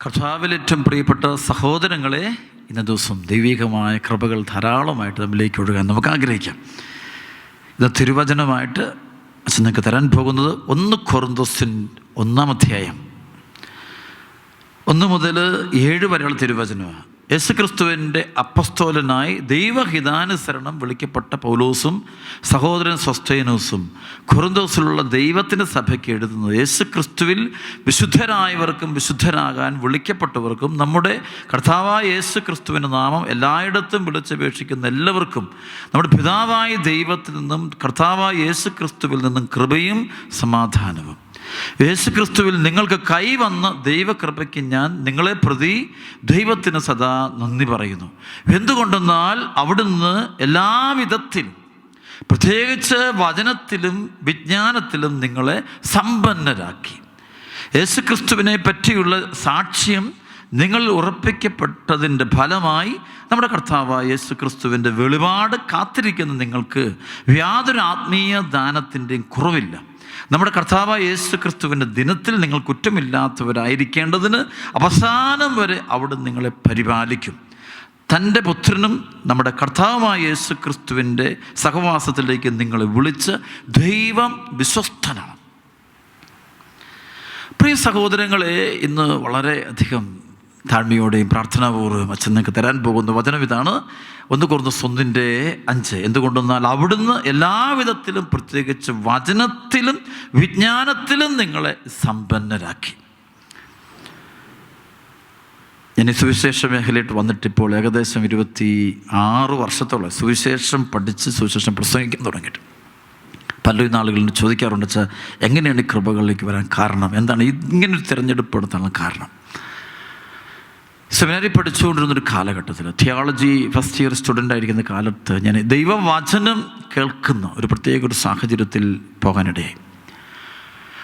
കർത്താവിൽ ഏറ്റവും പ്രിയപ്പെട്ട സഹോദരങ്ങളെ, ഇന്ന ദിവസം ദൈവികമായ കൃപകൾ ധാരാളമായിട്ട് നമ്മിലേക്ക് ഒഴുകാൻ നമുക്ക് ആഗ്രഹിക്കാം. ഇത് തിരുവചനമായിട്ട് അച്ഛൻ നിങ്ങൾക്ക് തരാൻ പോകുന്നത് 1 കൊറിന്തോസ് 1 അധ്യായം 1 മുതൽ 7 വരെയുള്ള തിരുവചനമാണ്. യേശുക്രിസ്തുവിൻ്റെ അപ്പസ്തോലനായി ദൈവഹിതാനുസരണം വിളിക്കപ്പെട്ട പൗലോസും സഹോദരൻ സൊസ്തേനോസും കൊറിന്തോസിലുള്ള ദൈവത്തിൻ്റെ സഭയ്ക്ക് എഴുതുന്നത്, യേശുക്രിസ്തുവിൽ വിശുദ്ധരായവർക്കും വിശുദ്ധരാകാൻ വിളിക്കപ്പെട്ടവർക്കും നമ്മുടെ കർത്താവായ യേശുക്രിസ്തുവിൻ്റെ നാമം എല്ലായിടത്തും വിളിച്ചപേക്ഷിക്കുന്ന എല്ലാവർക്കും നമ്മുടെ പിതാവായ ദൈവത്തിൽ നിന്നും കർത്താവായ യേശുക്രിസ്തുവിൽ നിന്നും കൃപയും സമാധാനവും. യേശുക്രിസ്തുവിൽ നിങ്ങൾക്ക് കൈവന്ന ദൈവകൃപയ്ക്ക് ഞാൻ നിങ്ങളെ പ്രതി ദൈവത്തിന് സദാ നന്ദി പറയുന്നു. എന്തുകൊണ്ടെന്നാൽ അവിടുന്ന് എല്ലാവിധത്തിലും, പ്രത്യേകിച്ച് വചനത്തിലും വിജ്ഞാനത്തിലും നിങ്ങളെ സമ്പന്നരാക്കി. യേശുക്രിസ്തുവിനെ പറ്റിയുള്ള സാക്ഷ്യം നിങ്ങൾ ഉറപ്പിക്കപ്പെട്ടതിൻ്റെ ഫലമായി നമ്മുടെ കർത്താവായ യേശുക്രിസ്തുവിൻ്റെ വെളിപാട് കാത്തിരിക്കുന്ന നിങ്ങൾക്ക് യാതൊരു ആത്മീയ ദാനത്തിൻ്റെയും കുറവില്ല. നമ്മുടെ കർത്താവായ യേശുക്രിസ്തുവിൻ്റെ ദിനത്തിൽ നിങ്ങൾ കുറ്റമില്ലാത്തവരായിരിക്കേണ്ടതിന് അവസാനം വരെ അവിടുന്ന് നിങ്ങളെ പരിപാലിക്കും. തൻ്റെ പുത്രനും നമ്മുടെ കർത്താവായ യേശുക്രിസ്തുവിൻ്റെ സഹവാസത്തിലേക്ക് നിങ്ങളെ വിളിച്ച് ദൈവം വിശ്വസ്തനാണ്. പ്രിയ സഹോദരങ്ങളെ, ഇന്ന് വളരെ അധികം താഴ്മയോടെയും പ്രാർത്ഥനാപൂർവ്വം അച്ഛൻ നിങ്ങൾക്ക് തരാൻ പോകുന്ന വചനം ഇതാണ്. 1 കൊറിന്തോസ് 1:5. എന്തുകൊണ്ടെന്നാൽ അവിടുന്ന് എല്ലാവിധത്തിലും, പ്രത്യേകിച്ച് വചനത്തിലും വിജ്ഞാനത്തിലും നിങ്ങളെ സമ്പന്നരാക്കി. ഞാൻ ഈ സുവിശേഷ മേഖലയിട്ട് വന്നിട്ടിപ്പോൾ ഏകദേശം 26 വർഷത്തോളം സുവിശേഷം പഠിച്ച് സുവിശേഷം പ്രസംഗിക്കാൻ തുടങ്ങിയിട്ട് പലരും ആളുകളിൽ ചോദിക്കാറുണ്ട്, വെച്ചാൽ എങ്ങനെയാണ് ഈ കൃപകളിലേക്ക് വരാൻ കാരണം, എന്താണ് ഇങ്ങനൊരു തിരഞ്ഞെടുപ്പ് എടുത്താണ് കാരണം. സെമിനാരി പഠിച്ചുകൊണ്ടിരുന്നൊരു കാലഘട്ടത്തിൽ, തിയോളജി ഫസ്റ്റ് ഇയർ സ്റ്റുഡൻ്റ് ആയിരിക്കുന്ന കാലത്ത് ഞാൻ ദൈവവചനം കേൾക്കുന്ന ഒരു പ്രത്യേക ഒരു സാഹചര്യത്തിൽ പോകാനിടയായി.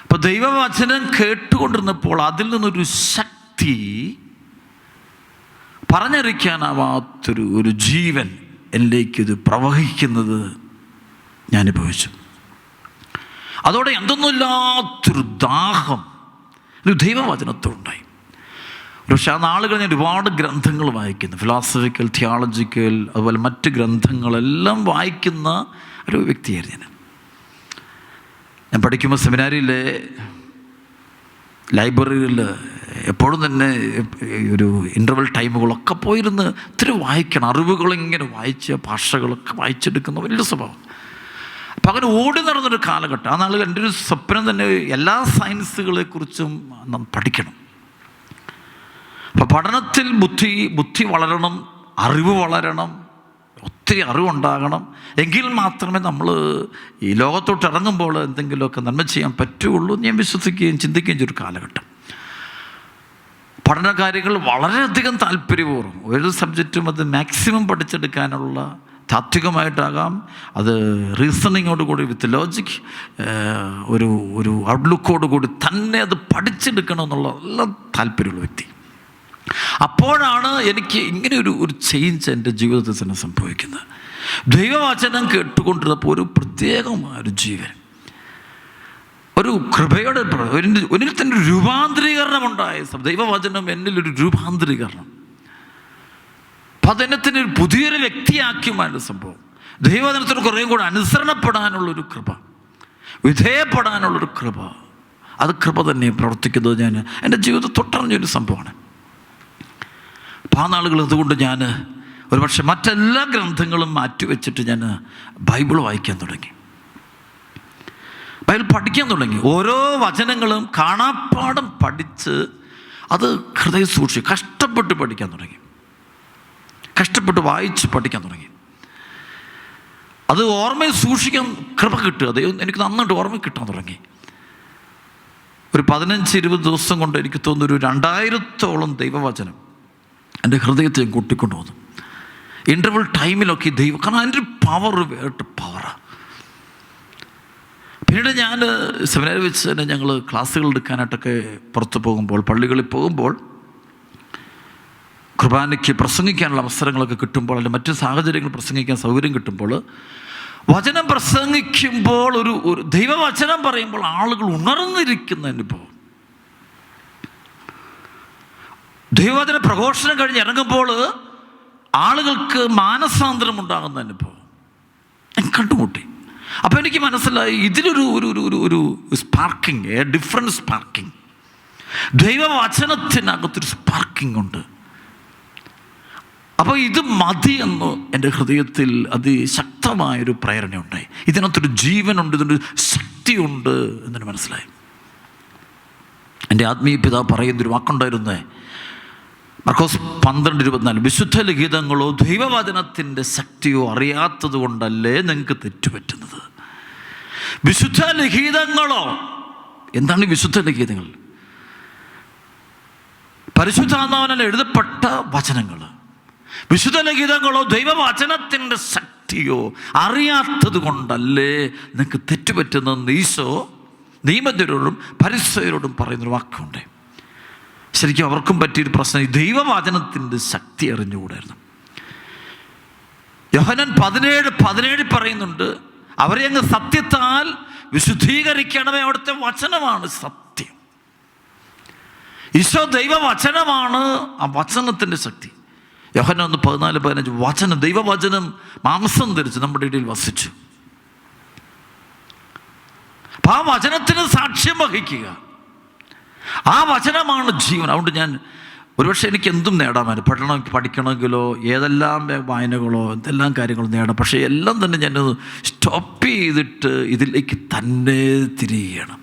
അപ്പോൾ ദൈവവചനം കേട്ടുകൊണ്ടിരുന്നപ്പോൾ അതിൽ നിന്നൊരു ശക്തി, പറഞ്ഞറിയിക്കാനാവാത്തൊരു ജീവൻ എന്നിലേക്കിത് പ്രവഹിക്കുന്നത് ഞാൻ അനുഭവിച്ചു. അതോടെ എന്തൊന്നുമില്ലാത്തൊരു ദാഹം ദൈവവചനത്തോടുണ്ടായി. പക്ഷേ ആ നാളുകൾ ഞാൻ ഒരുപാട് ഗ്രന്ഥങ്ങൾ വായിക്കുന്നു, ഫിലോസഫിക്കൽ, തിയോളജിക്കൽ, അതുപോലെ മറ്റ് ഗ്രന്ഥങ്ങളെല്ലാം വായിക്കുന്ന ഒരു വ്യക്തിയായിരുന്നു ഞാൻ. പഠിക്കുമ്പോൾ സെമിനാരിയിലെ ലൈബ്രറിയിൽ എപ്പോഴും തന്നെ ഒരു ഇൻ്റർവെൽ ടൈമുകളൊക്കെ പോയിരുന്ന് ഇത്തിരി വായിക്കണം, അറിവുകളിങ്ങനെ വായിച്ച് ഭാഷകളൊക്കെ വായിച്ചെടുക്കുന്ന വലിയ സ്വഭാവം. അപ്പം അങ്ങനെ ഓടി നടന്നൊരു കാലഘട്ടം. ആ നാളുകൾ എൻ്റെ ഒരു സ്വപ്നം തന്നെ എല്ലാ സയൻസുകളെക്കുറിച്ചും പഠിക്കണം. അപ്പം പഠനത്തിൽ ബുദ്ധി വളരണം, അറിവ് വളരണം, ഒത്തിരി അറിവുണ്ടാകണം. എങ്കിൽ മാത്രമേ നമ്മൾ ഈ ലോകത്തോട്ട് ഇറങ്ങുമ്പോൾ എന്തെങ്കിലുമൊക്കെ നന്മ ചെയ്യാൻ പറ്റുള്ളൂ ഞാൻ വിശ്വസിക്കുകയും ചിന്തിക്കുകയും ചെയ്തൊരു കാലഘട്ടം. പഠന കാര്യങ്ങൾ വളരെയധികം താല്പര്യപൂർവ്വം ഒരു സബ്ജക്റ്റും അത് മാക്സിമം പഠിച്ചെടുക്കാനുള്ള, താത്വികമായിട്ടാകാം, അത് റീസണിങ്ങോടുകൂടി വിത്ത് ലോജിക്, ഒരു ഔട്ട്ലുക്കോട് കൂടി തന്നെ അത് പഠിച്ചെടുക്കണമെന്നുള്ള നല്ല താല്പര്യമുള്ള വ്യക്തി. അപ്പോഴാണ് എനിക്ക് ഇങ്ങനെ ഒരു ചേഞ്ച് എൻ്റെ ജീവിതത്തിൽ തന്നെ സംഭവിക്കുന്നത്. ദൈവവചനം കേട്ടുകൊണ്ടിരുന്നപ്പോൾ ഒരു പ്രത്യേകമായ ഒരു ജീവൻ, ഒരു കൃപയുടെ ഒന്നിൽ തന്നെ ഒരു രൂപാന്തരീകരണം ഉണ്ടായ ദൈവവചനം എന്നിലൊരു രൂപാന്തരീകരണം, പതനത്തിന് ഒരു പുതിയൊരു വ്യക്തിയാക്കിയുമായൊരു സംഭവം. ദൈവവചനത്തിന് കുറേ കൂടെ അനുസരണപ്പെടാനുള്ളൊരു കൃപ, വിധേയപ്പെടാനുള്ളൊരു കൃപ, അത് കൃപ തന്നെ പ്രവർത്തിക്കുന്നത് ഞാൻ എൻ്റെ ജീവിതത്തിൽ തൊട്ടറിഞ്ഞൊരു സംഭവമാണ്. അപ്പോൾ ആ നാളുകൾ അതുകൊണ്ട് ഞാൻ ഒരുപക്ഷെ മറ്റെല്ലാ ഗ്രന്ഥങ്ങളും മാറ്റിവെച്ചിട്ട് ഞാൻ ബൈബിൾ വായിക്കാൻ തുടങ്ങി, ബൈബിൾ പഠിക്കാൻ തുടങ്ങി. ഓരോ വചനങ്ങളും കാണാപ്പാഠം പഠിച്ച് അത് ഹൃദയം സൂക്ഷിച്ച് കഷ്ടപ്പെട്ട് പഠിക്കാൻ തുടങ്ങി, കഷ്ടപ്പെട്ട് വായിച്ച് പഠിക്കാൻ തുടങ്ങി. അത് ഓർമ്മയിൽ സൂക്ഷിക്കാൻ കൃപ കിട്ടുക, അത് എനിക്ക് നന്നായിട്ട് ഓർമ്മ കിട്ടാൻ തുടങ്ങി. ഒരു 15-20 ദിവസം കൊണ്ട് എനിക്ക് തോന്നുന്നു ഒരു 2000-ഓളം ദൈവവചനം എൻ്റെ ഹൃദയത്തെ കൂട്ടിക്കൊണ്ടു വന്നു. ഇൻ്റർവൽ ടൈമിലൊക്കെ ദൈവം, കാരണം അതിൻ്റെ ഒരു പവർ വേറിട്ട പവറാണ്. പിന്നീട് ഞാൻ സെമിനാരിൽ വെച്ച് തന്നെ ഞങ്ങൾ ക്ലാസ്സുകൾ എടുക്കാനായിട്ടൊക്കെ പുറത്ത് പോകുമ്പോൾ, പള്ളികളിൽ പോകുമ്പോൾ, കുർബാനയ്ക്ക് പ്രസംഗിക്കാനുള്ള അവസരങ്ങളൊക്കെ കിട്ടുമ്പോൾ, അല്ലെങ്കിൽ മറ്റു സാഹചര്യങ്ങൾ പ്രസംഗിക്കാൻ സൗകര്യം കിട്ടുമ്പോൾ, വചനം പ്രസംഗിക്കുമ്പോൾ ഒരു ദൈവവചനം പറയുമ്പോൾ ആളുകൾ ഉണർന്നിരിക്കുന്ന അനുഭവം. ദൈവവചന പ്രഘോഷണം കഴിഞ്ഞ് ഇറങ്ങുമ്പോൾ ആളുകൾക്ക് മാനസാന്തരം ഉണ്ടാകുന്ന അനുഭവം ഞാൻ കണ്ടുമുട്ടി. അപ്പോൾ എനിക്ക് മനസ്സിലായി ഇതിലൊരു ഒരു ഒരു ഒരു sparking, A different sparking. ദൈവവചനത്തിനകത്തൊരു sparking ഉണ്ട്. അപ്പോൾ ഇത് മതി എന്ന് എൻ്റെ ഹൃദയത്തിൽ അതിശക്തമായൊരു പ്രേരണയുണ്ടായി. ഇതിനകത്തൊരു ജീവനുണ്ട്, ഇതിനൊരു ശക്തിയുണ്ട് എന്നു മനസ്സിലായി. എൻ്റെ ആത്മീയ പിതാവ് പറയുന്നൊരു വാക്കുണ്ടായിരുന്നേ, മർക്കോസ് 12:24, വിശുദ്ധ ലിഖിതങ്ങളോ ദൈവവചനത്തിൻ്റെ ശക്തിയോ അറിയാത്തത് കൊണ്ടല്ലേ നിങ്ങൾക്ക് തെറ്റുപറ്റുന്നത്. വിശുദ്ധ ലിഖിതങ്ങളോ, എന്താണ് വിശുദ്ധ ലിഖിതങ്ങൾ? പരിശുദ്ധാത്മാവിനാൽ എഴുതപ്പെട്ട വചനങ്ങൾ. വിശുദ്ധ ലിഖിതങ്ങളോ ദൈവവചനത്തിൻ്റെ ശക്തിയോ അറിയാത്തത് കൊണ്ടല്ലേ നിങ്ങൾക്ക് തെറ്റുപറ്റുന്നതെന്ന് ഈശോ നിയമജ്ഞരോടും ഫരിസയരോടും പറയുന്നൊരു വാക്കുണ്ട്. ശരിക്കും അവർക്കും പറ്റിയൊരു പ്രശ്നം ഈ ദൈവവചനത്തിൻ്റെ ശക്തി അറിഞ്ഞുകൂടായിരുന്നു. യോഹന്നാൻ 17:17 പറയുന്നുണ്ട്, അവരെ അങ്ങ് സത്യത്താൽ വിശുദ്ധീകരിക്കണമേ, അവിടുത്തെ വചനമാണ് സത്യം. ഈശോ ദൈവവചനമാണ്, ആ വചനത്തിൻ്റെ ശക്തി. യോഹന്നാൻ 14:15, വചനം, ദൈവവചനം മാംസം ധരിച്ച് നമ്മുടെ ഇടയിൽ വസിച്ചു. അപ്പം ആ വചനത്തിന് സാക്ഷ്യം വഹിക്കുക, ആ വചനമാണ് ജീവൻ. അതുകൊണ്ട് ഞാൻ ഒരുപക്ഷെ എനിക്ക് എന്തും നേടാമായിരുന്നു, പഠിക്കണമെങ്കിലോ ഏതെല്ലാം വായനകളോ എന്തെല്ലാം കാര്യങ്ങളും നേടാം. പക്ഷേ എല്ലാം തന്നെ ഞാനത് സ്റ്റോപ്പ് ചെയ്തിട്ട് ഇതിലേക്ക് തന്നെ തിരിയുകയാണ്.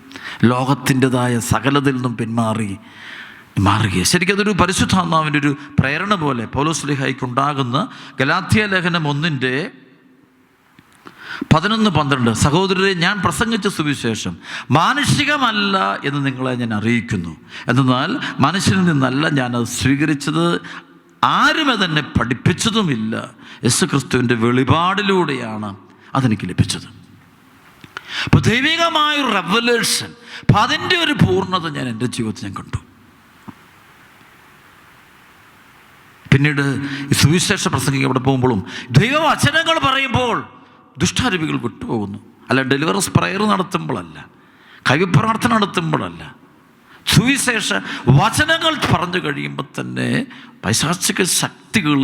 ലോകത്തിൻ്റെതായ സകലതിൽ നിന്നും മാറുക. ശരിക്കതൊരു പരിശുദ്ധാത്മാവിൻ്റെ ഒരു പ്രേരണ പോലെ പൗലോസ്ലീഹായ്ക്കുണ്ടാകുന്ന ഗലാത്യ ലേഖനം 1:11-12, സഹോദരരെ, ഞാൻ പ്രസംഗിച്ച സുവിശേഷം മാനുഷികമല്ല എന്ന് നിങ്ങളെ ഞാൻ അറിയിക്കുന്നു. എന്നാൽ മനുഷ്യനിൽ നിന്നല്ല ഞാനത് സ്വീകരിച്ചത്, ആരും അതെന്നെ പഠിപ്പിച്ചതുമില്ല. യേശുക്രിസ്തുവിൻ്റെ വെളിപാടിലൂടെയാണ് അതെനിക്ക് ലഭിച്ചത്. അപ്പോൾ ദൈവികമായൊരു റെവലേഷൻ, അപ്പം അതിൻ്റെ ഒരു പൂർണ്ണത ഞാൻ എൻ്റെ ജീവിതത്തിൽ ഞാൻ കണ്ടു. പിന്നീട് ഈ സുവിശേഷ പ്രസംഗിക്ക് അവിടെ പോകുമ്പോഴും ദൈവവചനങ്ങൾ പറയുമ്പോൾ ദുഷ്ടാരൂപികൾ വിട്ടുപോകുന്നു. അല്ല, ഡെലിവറൻസ് പ്രയർ നടത്തുമ്പോഴല്ല, കൈപ്രാർത്ഥന നടത്തുമ്പോഴല്ല, സുവിശേഷ വചനങ്ങൾ പറഞ്ഞു കഴിയുമ്പോൾ തന്നെ പൈശാചിക ശക്തികൾ,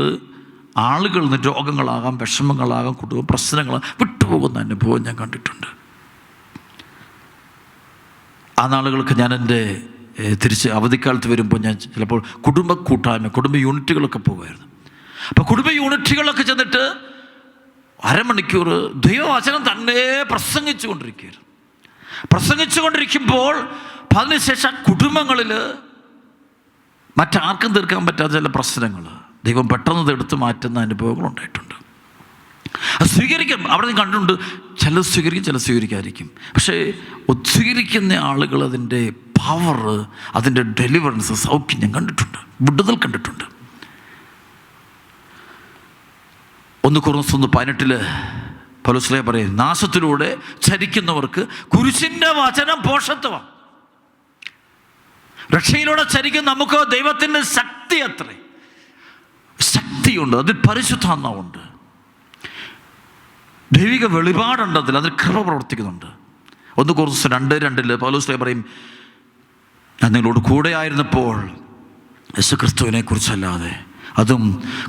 ആളുകൾ, രോഗങ്ങളാകാം, വിഷമങ്ങളാകാം, കുടുംബ പ്രശ്നങ്ങളാകാം, വിട്ടുപോകുന്ന അനുഭവം ഞാൻ കണ്ടിട്ടുണ്ട്. ആ നാളുകൾക്ക് ഞാൻ എൻ്റെ തിരിച്ച് അവധിക്കാലത്ത് വരുമ്പോൾ ഞാൻ ചിലപ്പോൾ കുടുംബ കൂട്ടായ്മ, കുടുംബ യൂണിറ്റുകളൊക്കെ പോകുമായിരുന്നു. അപ്പോൾ കുടുംബ യൂണിറ്റുകളൊക്കെ ചെന്നിട്ട് അരമണിക്കൂർ ദൈവവചനം തന്നെ പ്രസംഗിച്ചുകൊണ്ടിരിക്കുമ്പോൾ അതിനുശേഷം കുടുംബങ്ങളിൽ മറ്റാർക്കും തീർക്കാൻ പറ്റാത്ത ചില പ്രശ്നങ്ങൾ ദൈവം പെട്ടെന്ന് എടുത്തു മാറ്റുന്ന അനുഭവങ്ങൾ ഉണ്ടായിട്ടുണ്ട്. അത് സ്വീകരിക്കും, അവിടെ ഞാൻ കണ്ടിട്ടുണ്ട്. ചില സ്വീകരിക്കും, ചില സ്വീകരിക്കാതിരിക്കും. പക്ഷേ സ്വീകരിക്കുന്ന ആളുകൾ അതിൻ്റെ പവർ, അതിൻ്റെ ഡെലിവറൻസ്, സൗഖ്യം ഞാൻ കണ്ടിട്ടുണ്ട്, വിടുതൽ കണ്ടിട്ടുണ്ട്. 1 കൊറിന്തോസ് 18 പൗലോസ് പറയും, നാശത്തിലൂടെ ചരിക്കുന്നവർക്ക് കുരിശിൻ്റെ വചനം പോഷത്വം. രക്ഷയിലൂടെ ചരിക്കുന്ന നമുക്ക് ദൈവത്തിൻ്റെ ശക്തി, അത്രേ ശക്തിയുണ്ട്, അതിൽ പരിശുദ്ധാത്മാവുണ്ട്, ദൈവിക വെളിപാടുണ്ട്, അതിൽ കൃപ പ്രവർത്തിക്കുന്നുണ്ട്. 1 കൊറിന്തോസ് 2:2 പൗലോസ് പറയും, ഞാൻ നിങ്ങളോട് കൂടെ ആയിരുന്നപ്പോൾ യേശുക്രിസ്തുവിനെ കുറിച്ചല്ലാതെ, അതും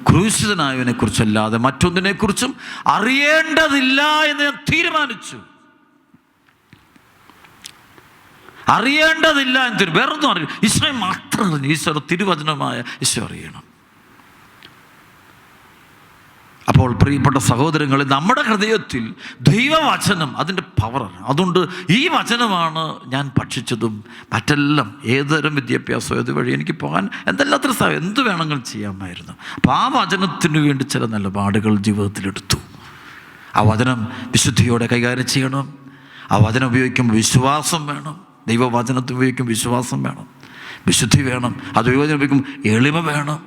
ക്രൂശിതനായവനെ കുറിച്ചല്ലാതെ മറ്റൊന്നിനെക്കുറിച്ചും അറിയേണ്ടതില്ല എന്ന് ഞാൻ തീരുമാനിച്ചു. അറിയേണ്ടതില്ല എന്ന് വേറൊന്നും അറിയില്ല, ഈശോയെ മാത്രം അറിഞ്ഞു. ഈശോ തിരുവചനമായ ഈശോ അറിയണം. അപ്പോൾ പ്രിയപ്പെട്ട സഹോദരങ്ങളെ, നമ്മുടെ ഹൃദയത്തിൽ ദൈവവചനം അതിൻ്റെ പവറാണ്. അതുകൊണ്ട് ഈ വചനമാണ് ഞാൻ ഭക്ഷിച്ചതും. മറ്റെല്ലാം ഏതുതരം വിദ്യാഭ്യാസം ഏതുവഴി എനിക്ക് പോകാൻ എന്തെല്ലാത്ര എന്ത് വേണമെങ്കിലും ചെയ്യാമായിരുന്നു. അപ്പോൾ ആ വചനത്തിന് വേണ്ടി ചില നിലപാടുകൾ ജീവിതത്തിലെടുത്തു. ആ വചനം വിശുദ്ധിയോടെ കൈകാര്യം ചെയ്യണം. ആ വചനം ഉപയോഗിക്കുമ്പോൾ വിശ്വാസം വേണം. ദൈവവചനത്തിൽ ഉപയോഗിക്കുമ്പോൾ വിശ്വാസം വേണം, വിശുദ്ധി വേണം. അത് ഉപയോഗിക്കുമ്പോൾ എളിമ വേണം.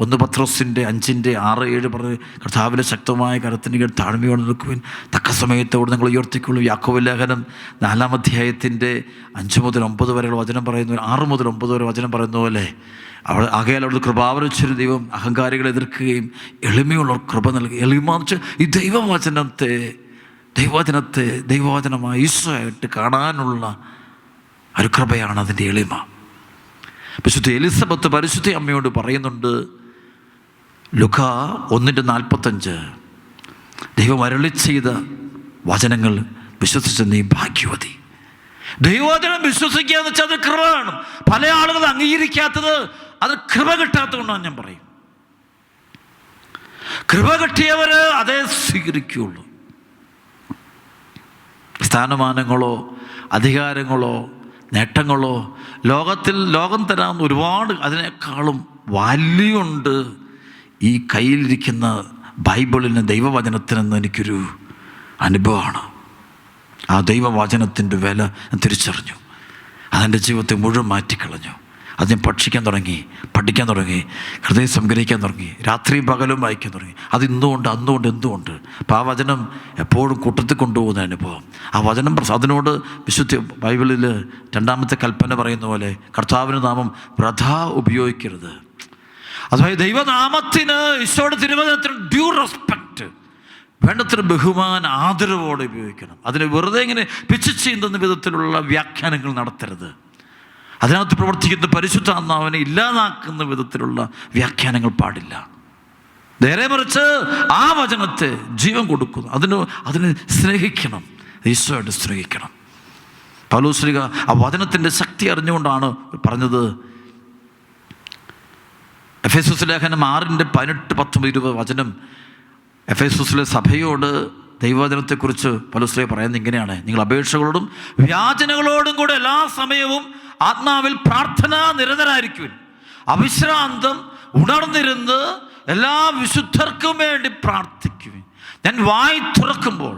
1 പത്രോസിൻ്റെ 5:6-7 പറഞ്ഞ്, കർത്താവിലെ ശക്തമായ കരത്തിന് താഴ്മയോടെ നിൽക്കുവിൻ, തക്ക സമയത്തോട് നിങ്ങൾ ഉയർത്തിക്കൊള്ളൂ. യാക്കോബ് ലേഖനം 4-ാം അധ്യായത്തിൻ്റെ 5 മുതൽ 9 വരെയുള്ള വചനം പറയുന്നു, 6 മുതൽ 9 വരെ വചനം പറയുന്ന പോലെ ആകയാൽ അവിടുത്തെ കൃപാവരച്ചൊരു ദൈവം അഹങ്കാരികളെ എതിർക്കുകയും എളിമയുള്ള കൃപ നൽകുക. എളിമ ഈ ദൈവവചനമായി ഈശോയായിട്ട് കാണാനുള്ള ഒരു കൃപയാണ് അതിൻ്റെ എളിമ. വിശുദ്ധ എലിസബത്ത് പരിശുദ്ധ അമ്മയോട് പറയുന്നുണ്ട്, ലുക്കാ 1:45, ദൈവം അരുളി ചെയ്ത വചനങ്ങൾ വിശ്വസിച്ച നീ ഭാഗ്യവതി. ദൈവവചനം വിശ്വസിക്കുക എന്ന് വെച്ചാൽ അത് കൃപയാണ്. പല ആളുകൾ അംഗീകരിക്കാത്തത് അത് കൃപ കിട്ടാത്തതുകൊണ്ടാണ്. ഞാൻ പറയും, കൃപ കിട്ടിയവർ അതേ സ്വീകരിക്കുകയുള്ളൂ. സ്ഥാനമാനങ്ങളോ അധികാരങ്ങളോ നേട്ടങ്ങളോ ലോകം തരാവുന്ന ഒരുപാട്, അതിനേക്കാളും വാല്യൂ ഉണ്ട് ഈ കയ്യിലിരിക്കുന്ന ബൈബിളിന്, ദൈവവചനത്തിനെന്ന് എനിക്കൊരു അനുഭവമാണ്. ആ ദൈവവചനത്തിൻ്റെ വില ഞാൻ തിരിച്ചറിഞ്ഞു. അതെൻ്റെ ജീവിതത്തെ മുഴുവൻ മാറ്റിക്കളഞ്ഞു. അത് ഞാൻ പഠിക്കാൻ തുടങ്ങി, പഠിക്കാൻ തുടങ്ങി, ഹൃദയം സംഗ്രഹിക്കാൻ തുടങ്ങി, രാത്രിയും പകലും വായിക്കാൻ തുടങ്ങി. അത് ഇന്നുകൊണ്ട് എന്തുകൊണ്ട്. അപ്പോൾ ആ വചനം എപ്പോഴും കൂട്ടത്തിൽ കൊണ്ടുപോകുന്ന അനുഭവം. ആ വചനം അതിനോട് വിശുദ്ധ ബൈബിളിൽ 2-ാമത്തെ കൽപ്പന പറയുന്ന പോലെ കർത്താവിൻ്റെ നാമം വൃഥാ ഉപയോഗിക്കരുത്. അതായത് ദൈവനാമത്തിന്, ഈശോയുടെ തിരുവചനത്തിന് ഡ്യൂ റെസ്പെക്റ്റ്, വേണ്ടത്ര ബഹുമാനം, ആദരവോടെ ഉപയോഗിക്കണം. അതിന് വെറുതെ ഇങ്ങനെ പിച്ച് ചെയ്യുന്ന വിധത്തിലുള്ള വ്യാഖ്യാനങ്ങൾ നടത്തരുത്. അതിനകത്ത് പ്രവർത്തിക്കുന്ന പരിശുദ്ധാത്മാവിനെ ഇല്ലാതാക്കുന്ന വിധത്തിലുള്ള വ്യാഖ്യാനങ്ങൾ പാടില്ല. നേരെ മറിച്ച് ആ വചനത്തെ ജീവൻ കൊടുക്കുന്നു. അതിന് സ്നേഹിക്കണം, ഈശോയോട് സ്നേഹിക്കണം. പൗലോസ് ശ്ലീഹ ആ വചനത്തിൻ്റെ ശക്തി അറിഞ്ഞുകൊണ്ടാണ് പറഞ്ഞത്. എഫേസോസ് ലേഖനം 6:18-19-20 വചനം എഫേസോസിലെ സഭയോട് ദൈവവചനത്തെക്കുറിച്ച് പൗലോസ് ശ്ലീഹ പറയുന്നത് ഇങ്ങനെയാണ്: നിങ്ങൾ അപേക്ഷകളോടും വ്യാജനകളോടും കൂടെ എല്ലാ സമയവും ആത്മാവിൽ പ്രാർത്ഥന നിരതരായിരിക്കുവിൻ, അവിശ്രാന്തം ഉണർന്നിരുന്ന് എല്ലാ വിശുദ്ധർക്കും വേണ്ടി പ്രാർത്ഥിക്കുവിൻ. ഞാൻ വായി തുറക്കുമ്പോൾ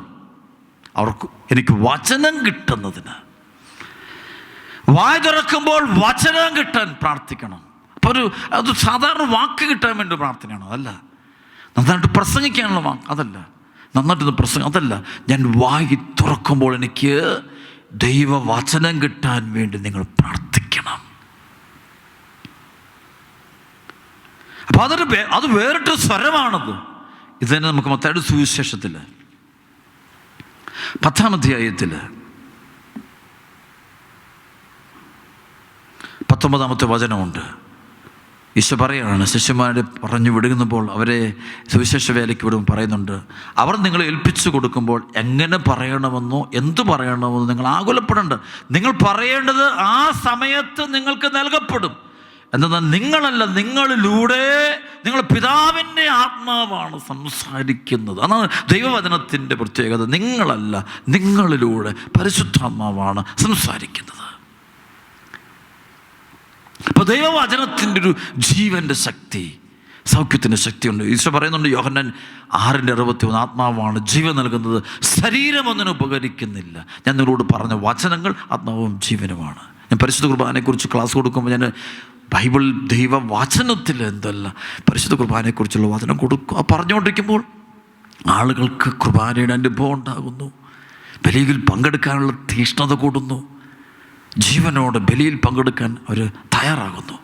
എനിക്ക് വചനം കിട്ടുന്നതിന്, വായി തുറക്കുമ്പോൾ വചനം കിട്ടാൻ പ്രാർത്ഥിക്കണം. അപ്പോൾ അത് സാധാരണ വാക്ക് കിട്ടാൻ വേണ്ടി പ്രാർത്ഥനയാണോ? അതല്ല. നന്നായിട്ട് പ്രസംഗിക്കാനുള്ള വാക്ക് അതല്ല. അതല്ല. ഞാൻ വായി തുറക്കുമ്പോൾ എനിക്ക് ദൈവവചനം കിട്ടാൻ വേണ്ടി നിങ്ങൾ പ്രാർത്ഥിക്കണം. അപ്പോൾ അത് വേറിട്ടൊരു സ്വരമാണത്. ഇത് തന്നെ നമുക്ക് മത്തായിയുടെ സുവിശേഷത്തിൽ 10-ാം അധ്യായത്തിൽ 19-ാമത്തെ വചനമുണ്ട്. ഈശോ പറയുകയാണ്, ശിഷ്യന്മാരെ പറഞ്ഞു വിടുന്നപ്പോൾ, അവരെ സുവിശേഷ വേലയ്ക്ക് വിടുമ്പോൾ പറയുന്നുണ്ട്, അവർ നിങ്ങളെ ഏൽപ്പിച്ചു കൊടുക്കുമ്പോൾ എങ്ങനെ പറയണമെന്നോ എന്തു പറയണമെന്നോ നിങ്ങൾ ആകുലപ്പെടേണ്ട. നിങ്ങൾ പറയേണ്ടത് ആ സമയത്ത് നിങ്ങൾക്ക് നൽകപ്പെടും. എന്നാൽ നിങ്ങളല്ല, നിങ്ങളിലൂടെ നിങ്ങൾ പിതാവിൻ്റെ ആത്മാവാണ് സംസാരിക്കുന്നത്. അതാണ് ദൈവവചനത്തിൻ്റെ പ്രത്യേകത. നിങ്ങളല്ല, നിങ്ങളിലൂടെ പരിശുദ്ധാത്മാവാണ് സംസാരിക്കുന്നത്. അപ്പോൾ ദൈവവചനത്തിൻ്റെ ഒരു ജീവൻ്റെ ശക്തി, സൗഖ്യത്തിൻ്റെ ശക്തിയുണ്ട്. ഈശോ പറയുന്നുണ്ട് യോഹന്നാൻ 6:61, ആത്മാവാണ് ജീവൻ നൽകുന്നത്, ശരീരമൊന്നിനും ഉപകരിക്കുന്നില്ല. ഞാൻ നിങ്ങളോട് പറഞ്ഞ വചനങ്ങൾ ആത്മാവും ജീവനുമാണ്. ഞാൻ പരിശുദ്ധ കുർബാനയെക്കുറിച്ച് ക്ലാസ് കൊടുക്കുമ്പോൾ ഞാൻ ബൈബിൾ ദൈവവചനത്തിൽ എന്തല്ല പരിശുദ്ധ കുർബാനയെക്കുറിച്ചുള്ള വചനം പറഞ്ഞുകൊണ്ടിരിക്കുമ്പോൾ ആളുകൾക്ക് കുർബാനയുടെ അനുഭവം ഉണ്ടാകുന്നു, ബലിയിൽ പങ്കെടുക്കാനുള്ള തീഷ്ണത കൂടുന്നു, ജീവനോട് ബലിയിൽ പങ്കെടുക്കാൻ അവർ തയ്യാറാകുന്നു.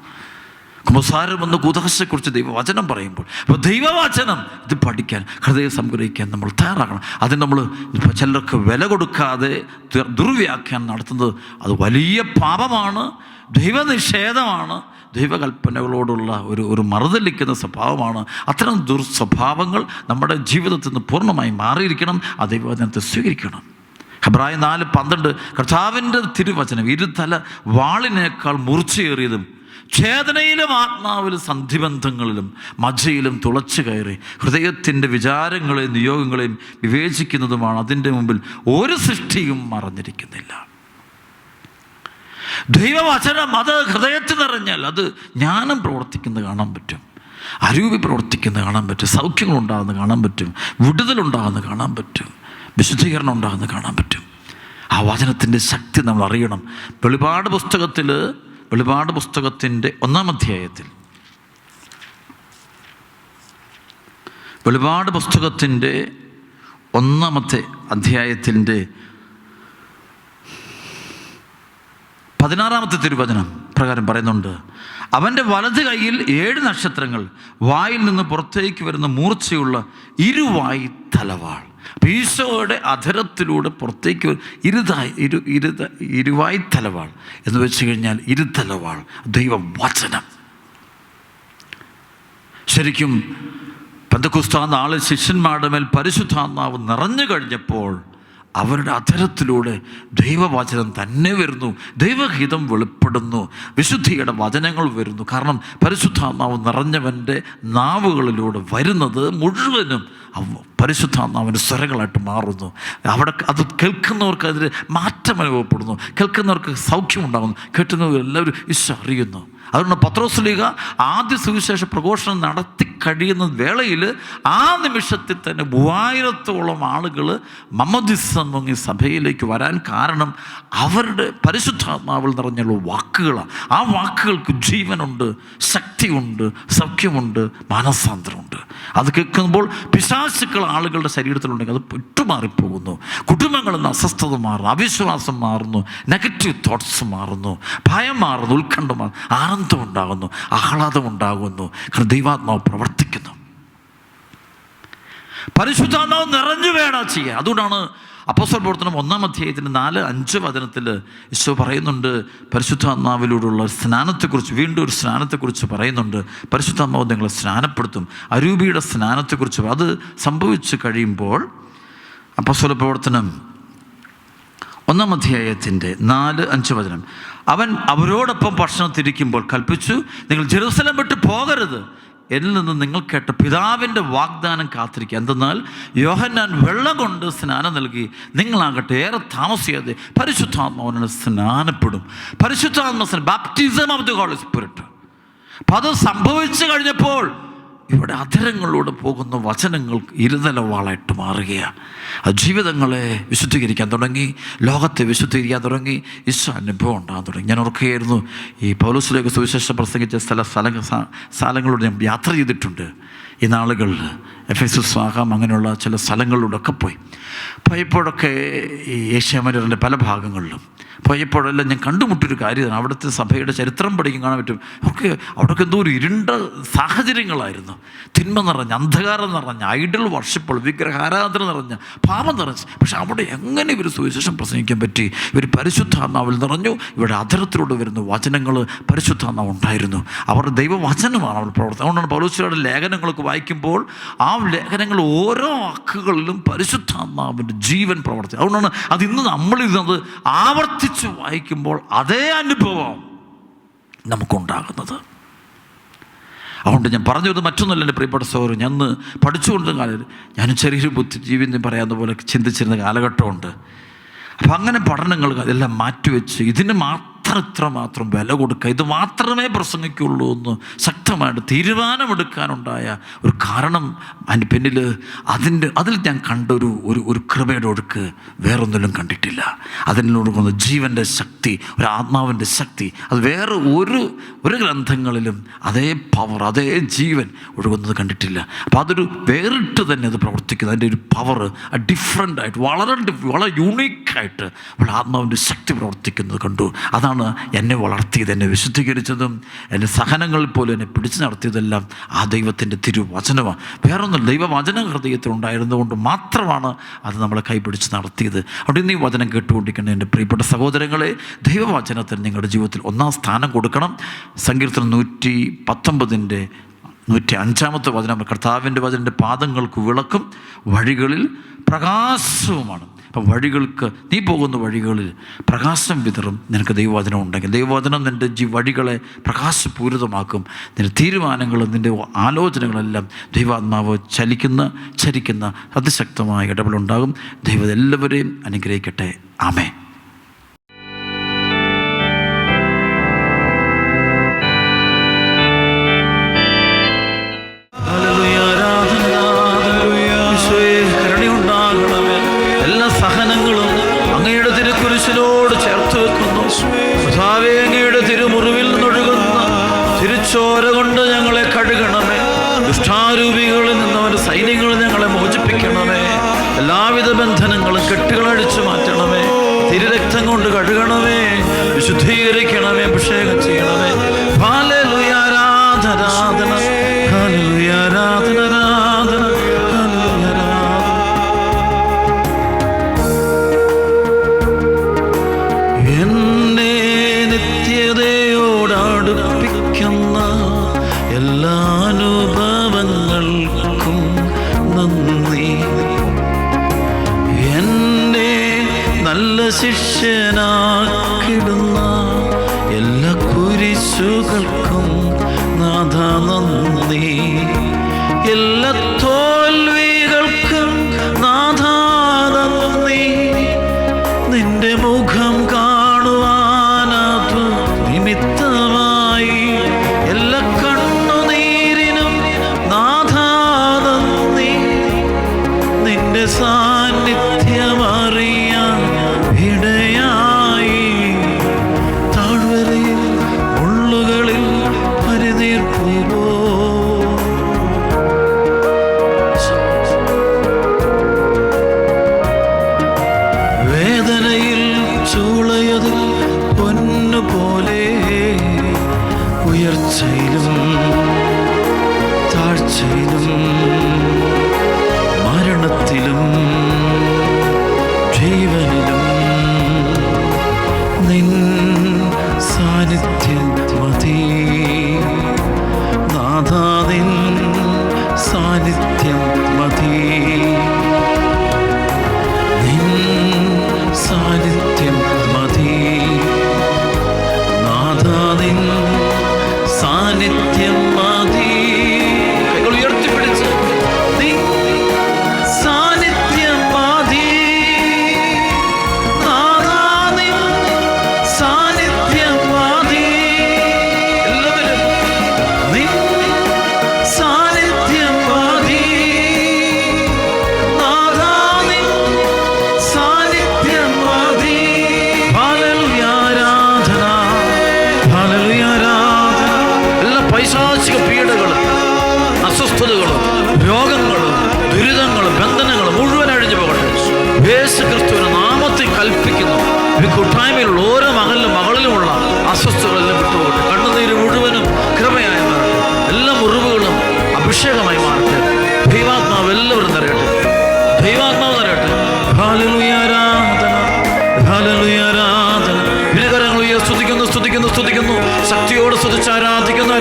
കുമ്പസാരം എന്ന കൂദാശയെക്കുറിച്ച് ദൈവവചനം പറയുമ്പോൾ, അപ്പോൾ ദൈവവചനം ഇത് പഠിക്കാൻ, ഹൃദയം സംഗ്രഹിക്കാൻ നമ്മൾ തയ്യാറാകണം. അതിന് നമ്മൾ ചിലർക്ക് വില കൊടുക്കാതെ ദുർവ്യാഖ്യാനം നടത്തുന്നത് അത് വലിയ പാപമാണ്, ദൈവനിഷേധമാണ്, ദൈവകൽപ്പനകളോടുള്ള ഒരു മറുതലിക്കുന്ന സ്വഭാവമാണ്. അത്തരം ദുർസ്വഭാവങ്ങൾ നമ്മുടെ ജീവിതത്തിൽ നിന്ന് പൂർണ്ണമായി മാറിയിരിക്കണം. ആ ദൈവവചനത്തെ സ്വീകരിക്കണം. ഹെബ്രായർ 4:12 കർത്താവിൻ്റെ തിരുവചനം ഇരുതല വാളിനേക്കാൾ മൂർച്ചയേറിയതും ഛേദനയിലും ആത്മാവിലും സന്ധിബന്ധങ്ങളിലും മജ്ജയിലും തുളച്ചു കയറി ഹൃദയത്തിൻ്റെ വിചാരങ്ങളെയും നിയോഗങ്ങളെയും വിവേചിക്കുന്നതുമാണ്. അതിൻ്റെ മുമ്പിൽ ഒരു സൃഷ്ടിയും മറഞ്ഞിരിക്കുന്നില്ല. ദൈവവചനം അത് ഹൃദയത്തിൽ നിറഞ്ഞാൽ അത് ജ്ഞാനം പ്രവർത്തിക്കുന്നത് കാണാൻ പറ്റും, അരൂപി പ്രവർത്തിക്കുന്നത് കാണാൻ പറ്റും, സൗഖ്യങ്ങളുണ്ടാകുന്നത് കാണാൻ പറ്റും, വിടുതലുണ്ടാകുന്നത് കാണാൻ പറ്റും, വിശുദ്ധീകരണം ഉണ്ടാകുന്നത് കാണാൻ പറ്റും. ആ വചനത്തിൻ്റെ ശക്തി നമ്മൾ അറിയണം. വെളിപാട് പുസ്തകത്തിൻ്റെ 1-ാം അധ്യായത്തിൽ, വെളിപാട് പുസ്തകത്തിൻ്റെ 1-ാമത്തെ അധ്യായത്തിൻ്റെ 16-ാമത്തെ തിരുവചനം പ്രകാരം പറയുന്നുണ്ട്, അവൻ്റെ വലത് കൈയിൽ 7 നക്ഷത്രങ്ങൾ, വായിൽ നിന്ന് പുറത്തേക്ക് വരുന്ന മൂർച്ചയുള്ള ഇരുവായി തലവാൾ. ഈശോയുടെ അധരത്തിലൂടെ പുറത്തേക്ക് ഇരുവായ്ത്തലവാൾ എന്ന് വെച്ച് കഴിഞ്ഞാൽ ഇരുത്തലവാൾ, ദൈവവചനം. ശരിക്കും പെന്തക്കോസ്താ നാളിൽ ശിഷ്യന്മാരുടെ മേൽ പരിശുദ്ധാത്മാവ് നിറഞ്ഞു കഴിഞ്ഞപ്പോൾ അവരുടെ അധരത്തിലൂടെ ദൈവവചനം തന്നെ വരുന്നു, ദൈവഹിതം വെളിപ്പെടുന്നു, വിശുദ്ധിയുടെ വചനങ്ങൾ വരുന്നു. കാരണം പരിശുദ്ധാത്മാവ് നിറഞ്ഞവൻ്റെ നാവുകളിലൂടെ വരുന്നത് മുഴുവനും പരിശുദ്ധാത്മാവിൻ്റെ സ്വരങ്ങളായിട്ട് മാറുന്നു. അവിടെ അത് കേൾക്കുന്നവർക്ക് അതിൽ മാറ്റം അനുഭവപ്പെടുന്നു, കേൾക്കുന്നവർക്ക് സൗഖ്യമുണ്ടാകുന്നു, കേൾക്കുന്നവർ എല്ലാവരും ഈശോ അറിയുന്നു. അതുകൊണ്ട് പത്രോസ്ലീഹ ആദ്യ സുവിശേഷ പ്രഘോഷണം നടത്തി കഴിയുന്ന വേളയിൽ ആ നിമിഷത്തിൽ തന്നെ 3000-ഓളം ആളുകൾ മമ്മദിസം മുങ്ങി സഭയിലേക്ക് വരാൻ കാരണം അവരുടെ പരിശുദ്ധാത്മാവിൽ നിറഞ്ഞുള്ള വാക്കുകളാണ്. ആ വാക്കുകൾക്ക് ജീവനുണ്ട്, ശക്തിയുണ്ട്, സൗഖ്യമുണ്ട്, മാനസാന്തരമുണ്ട്. അത് കേൾക്കുമ്പോൾ പിശാചുക്കൾ ആളുകളുടെ ശരീരത്തിലുണ്ടെങ്കിൽ അത് വിട്ടുമാറിപ്പോകുന്നു. കുടുംബങ്ങളിൽ നിന്ന് അസ്വസ്ഥത മാറുന്നു, അവിശ്വാസം മാറുന്നു, നെഗറ്റീവ് തോട്ട്സ് മാറുന്നു, ഭയം മാറുന്നു, ഉത്കണ്ഠ മാറുന്നു, ആനന്ദം ഉണ്ടാകുന്നു, ആഹ്ലാദം ഉണ്ടാകുന്നു. കാരണം ദൈവാത്മാവ് പ്രവർത്തിക്കുന്നു. പരിശുദ്ധാത്മാവ് നിറഞ്ഞു വേണം ചെയ്യുക. അതുകൊണ്ടാണ് അപ്പോസ്തല പ്രവർത്തനം 1-ാം അധ്യായത്തിന് 4-5 വചനത്തിൽ ഈശോ പറയുന്നുണ്ട് പരിശുദ്ധാത്മാവിലൂടെയുള്ള സ്നാനത്തെക്കുറിച്ച്, വീണ്ടും ഒരു സ്നാനത്തെക്കുറിച്ച് പറയുന്നുണ്ട്. പരിശുദ്ധാത്മാവ് നിങ്ങളെ സ്നാനപ്പെടുത്തും. അരൂപിയുടെ സ്നാനത്തെക്കുറിച്ച് അത് സംഭവിച്ചു കഴിയുമ്പോൾ അപ്പോസ്തല പ്രവർത്തനം 1-ാം അധ്യായത്തിൻ്റെ 4-5 വചനം, അവൻ അവരോടൊപ്പം ഭക്ഷണത്തിരിക്കുമ്പോൾ കൽപ്പിച്ചു, നിങ്ങൾ ജെറുസലേം വിട്ട് പോകരുത്, എന്നിൽ നിന്ന് നിങ്ങൾ കേട്ട പിതാവിൻ്റെ വാഗ്ദാനം കാത്തിരിക്കുക. എന്തെന്നാൽ യോഹന്നാൻ വെള്ളം കൊണ്ട് സ്നാനം നൽകി, നിങ്ങളാകട്ടെ ഏറെ താമസിയാതെ പരിശുദ്ധാത്മാവിനെ സ്നാനപ്പെടും. പരിശുദ്ധാത്മാവിന് baptism of the holy spirit. അപ്പം അത് സംഭവിച്ചു കഴിഞ്ഞപ്പോൾ ഇവിടെ അധരങ്ങളിലൂടെ പോകുന്ന വചനങ്ങൾ ഇരുതലവാളായിട്ട് മാറുകയാണ്. അത് ജീവിതങ്ങളെ വിശുദ്ധീകരിക്കാൻ തുടങ്ങി, ലോകത്തെ വിശുദ്ധീകരിക്കാൻ തുടങ്ങി, ഈശോ അനുഭവം ഉണ്ടാകാൻ തുടങ്ങി. ഞാൻ ഓർക്കുകയായിരുന്നു, ഈ പൗലോസിലേക്ക് സുവിശേഷം പ്രസംഗിച്ച സ്ഥലങ്ങളോട് ഞാൻ യാത്ര ചെയ്തിട്ടുണ്ട് ഈ നാളുകളിൽ. എഫെസസ് ആകാം, അങ്ങനെയുള്ള ചില സ്ഥലങ്ങളിലൂടെയൊക്കെ പോയപ്പോഴൊക്കെ ഈ ഏഷ്യ മൈനറിൻ്റെ പല ഭാഗങ്ങളിലും പോയപ്പോഴെല്ലാം ഞാൻ കണ്ടുമുട്ടൊരു കാര്യമാണ്, അവിടുത്തെ സഭയുടെ ചരിത്രം പഠിക്കാൻ കാണാൻ പറ്റും. അവിടെയൊക്കെ എന്തോ ഒരു ഇരുണ്ട സാഹചര്യങ്ങളായിരുന്നു, തിന്മ നിറഞ്ഞ, അന്ധകാരം നിറഞ്ഞ, ഐഡൽ വർഷിപ്പുകൾ, വിഗ്രഹാരാധന നിറഞ്ഞ, പാപം നിറഞ്ഞ്. പക്ഷെ അവിടെ എങ്ങനെ ഇവർ സുവിശേഷം പ്രസംഗിക്കാൻ പറ്റി? ഇവർ പരിശുദ്ധാത്മാവിൽ നിറഞ്ഞു. ഇവരുടെ അധരത്തിലൂടെ വരുന്ന വചനങ്ങൾ പരിശുദ്ധാത്മാവ് ഉണ്ടായിരുന്നു. അവരുടെ ദൈവവചനമാണ് അവർ പ്രവർത്തനം. അതുകൊണ്ടാണ് പൗലോസ്യരുടെ ലേഖനങ്ങളൊക്കെ വായിക്കുമ്പോൾ ആ ലേഖനങ്ങൾ ഓരോ വാക്കുകളിലും പരിശുദ്ധാത്മാവിൻ്റെ ജീവൻ പ്രവർത്തിക്കും. അതുകൊണ്ടാണ് അത് ഇന്ന് നമ്മളിരുന്നത് ആവർത്തിച്ച് വായിക്കുമ്പോൾ അതേ അനുഭവം നമുക്കുണ്ടാകുന്നത്. അതുകൊണ്ട് ഞാൻ പറഞ്ഞത് മറ്റൊന്നുമല്ല എൻ്റെ പ്രിയപ്പെട്ട സഹോദരൻ, ഞാൻ പഠിച്ചുകൊണ്ടിരുന്ന കാലത്ത് ഞാനും ചെറിയൊരു ബുദ്ധിജീവി എന്ന് പറയാവുന്ന പോലെ ചിന്തിച്ചിരുന്ന കാലഘട്ടമുണ്ട്. അപ്പം അങ്ങനെ പഠനങ്ങൾ അതെല്ലാം മാറ്റിവെച്ച് ഇതിന് ഇത്രമാത്രം വില കൊടുക്കുക, ഇത് മാത്രമേ പ്രസംഗിക്കുള്ളൂ എന്ന് ശക്തമായിട്ട് തീരുമാനമെടുക്കാനുണ്ടായ ഒരു കാരണം അതിൻ്റെ പിന്നിൽ അതിൽ ഞാൻ കണ്ടൊരു ഒരു കൃപയുടെ ഒഴുക്ക് വേറൊന്നിലും കണ്ടിട്ടില്ല. അതിനൊടുക്കുന്ന ജീവൻ്റെ ശക്തി, ഒരു ആത്മാവിൻ്റെ ശക്തി, അത് വേറെ ഒരു ഗ്രന്ഥങ്ങളിലും അതേ പവർ, അതേ ജീവൻ ഒഴുകുന്നത് കണ്ടിട്ടില്ല. അപ്പോൾ അതൊരു വേറിട്ട് തന്നെ അത് പ്രവർത്തിക്കുന്നത്, അതിൻ്റെ ഒരു പവർ ഡിഫറെൻ്റായിട്ട് വളരെ യൂണീക്കായിട്ട് വളരെ ആത്മാവിൻ്റെ ശക്തി പ്രവർത്തിക്കുന്നത് കണ്ടു. അതാണ് എന്നെ വളർത്തിയത്, എന്നെ വിശുദ്ധീകരിച്ചതും എൻ്റെ സഹനങ്ങളിൽ പോലും എന്നെ പിടിച്ചു നടത്തിയതെല്ലാം ആ ദൈവത്തിൻ്റെ തിരുവചനമാണ്. വേറൊന്നും ദൈവവചന ഹൃദയത്തിൽ ഉണ്ടായിരുന്നതുകൊണ്ട് മാത്രമാണ് അത് നമ്മളെ കൈപിടിച്ച് നടത്തിയത്. അവിടെ ഇന്ന് ഈ വചനം കേട്ടുകൊണ്ടിരിക്കുന്ന എൻ്റെ പ്രിയപ്പെട്ട സഹോദരങ്ങളെ, ദൈവവചനത്തിന് നിങ്ങളുടെ ജീവിതത്തിൽ 1-ാം സ്ഥാനം കൊടുക്കണം. സങ്കീർത്തനം 119-ന്റെ 105-ാമത്തെ വചനം, കർത്താവിൻ്റെ വചനൻ്റെ പാദങ്ങൾക്ക് വിളക്കും വഴികളിൽ പ്രകാശവുമാണ്. അപ്പം വഴികൾക്ക്, നീ പോകുന്ന വഴികളിൽ പ്രകാശം വിതറും നിനക്ക് ദൈവവചനം ഉണ്ടെങ്കിൽ. ദൈവവചനം നിൻ്റെ വഴികളെ പ്രകാശപൂരിതമാക്കും. നിൻ്റെ തീരുമാനങ്ങളും നിൻ്റെ ആലോചനകളെല്ലാം ദൈവാത്മാവ് ചരിക്കുന്ന അതിശക്തമായ ഇടപെടലുണ്ടാകും. ദൈവം എല്ലാവരെയും അനുഗ്രഹിക്കട്ടെ. ആമേൻ. ചോര കൊണ്ട് ഞങ്ങളെ കഴുകണമേ. ദുഷ്ടാരൂപികളിൽ നിന്നവൻ്റെ സൈന്യങ്ങളിൽ ഞങ്ങളെ മോചിപ്പിക്കണമേ. എല്ലാവിധ ബന്ധനങ്ങളും കെട്ടുകളടിച്ചു മാറ്റണമേ. തിരുരക്തം കൊണ്ട് കഴുകണമേ, വിശുദ്ധീകരിക്കണമേ, അഭിഷേകം ചെയ്യണമേ. ഹല്ലേലൂയ, ആരാധന, ഹല്ലേലൂയ, ആരാധന, ഹല്ലേലൂയ, ആരാധന. എന്നെ നിത്യതയോടടുപ്പിക്കുന്ന എല്ലാ അനുഭവങ്ങൾക്കും നന്ദി. എന്നെ നല്ല ശിഷ്യനാക്കിടുന്ന എല്ലാ കുരിശുകൾക്കും നാഥ നന്ദി. എല്ലാ തോൽവികൾക്കും നാഥ നന്ദി. നിന്റെ മുഖം കാണുവാനതു നിമിത്തമായി എല്ലാ കണ്ണുനീരിനും നാഥ നന്ദി. നിന്റെ സാന്നിധ്യമറിയാൻ ഇടയായി താഴ്വരയിൽ മുള്ളുകളിൽ പരിതീർപ്പുപോ വേദനയിൽ ചൂളയതിൽ പൊന്നുപോലെ ഉയർച്ചയിലും താഴ്ചയിലും മരണത്തിലും ജീവനിലും നിൻ സാന്നിധ്യം മതി നാഥാ. നിൻ സാന്നിധ്യം മതി. നിൻ സാന്നിധ്യം മതി നാഥാ. നിൻ സാന്നിധ്യം മതി. കൈകൾ ഉയർത്തിപ്പിടിച്ച് നിൻ സാന്നിധ്യം മതി നാഥാ. നിൻ സാന്നിധ്യം മതി. എല്ലാവരും നിൻ സാന്നിധ്യം മതി നാഥാ. നിൻ സാന്നിധ്യം മതി. ഹല്ലേലൂയ ആരാധന, ഹല്ലേലൂയ ആരാധന. എല്ലാ പൈശാചിക പീഡകളും അസ്വസ്ഥതകളും രോഗങ്ങളും ദുരിതങ്ങളും ബന്ധനങ്ങളും മുഴുവൻ അഴിഞ്ഞു പോകട്ടെ. യേശുക്രിസ്തുവിന്റെ നാമത്തിൽ കൽപ്പിക്കുന്നു. ഈ കൂട്ടായ്മയിലുള്ള ഓരോ മകളിലുമുള്ള അസ്വസ്ഥതകളെല്ലാം വിട്ടുപോകട്ടെ. കണ്ണുനീര് മുഴുവനും കൃപയായി മാറട്ടെ. എല്ലാ മുറിവുകളും അഭിഷേകമായി മാറട്ടെ. ദൈവാത്മാവ് എല്ലാവരും നിറയട്ടെ. ദൈവാത്മാവ് നിറയട്ടെ. ഹല്ലേലൂയ ആരാധന, ഹല്ലേലൂയ ആരാധന. ഇരുകരങ്ങൾ ഉയർത്തി സ്തുതിക്കുന്നു, സ്തുതിക്കുന്നു, സ്തുതിക്കുന്നു. ശക്തിയോടെ സ്തുതിച്ച് ആരാധിക്കുന്നു.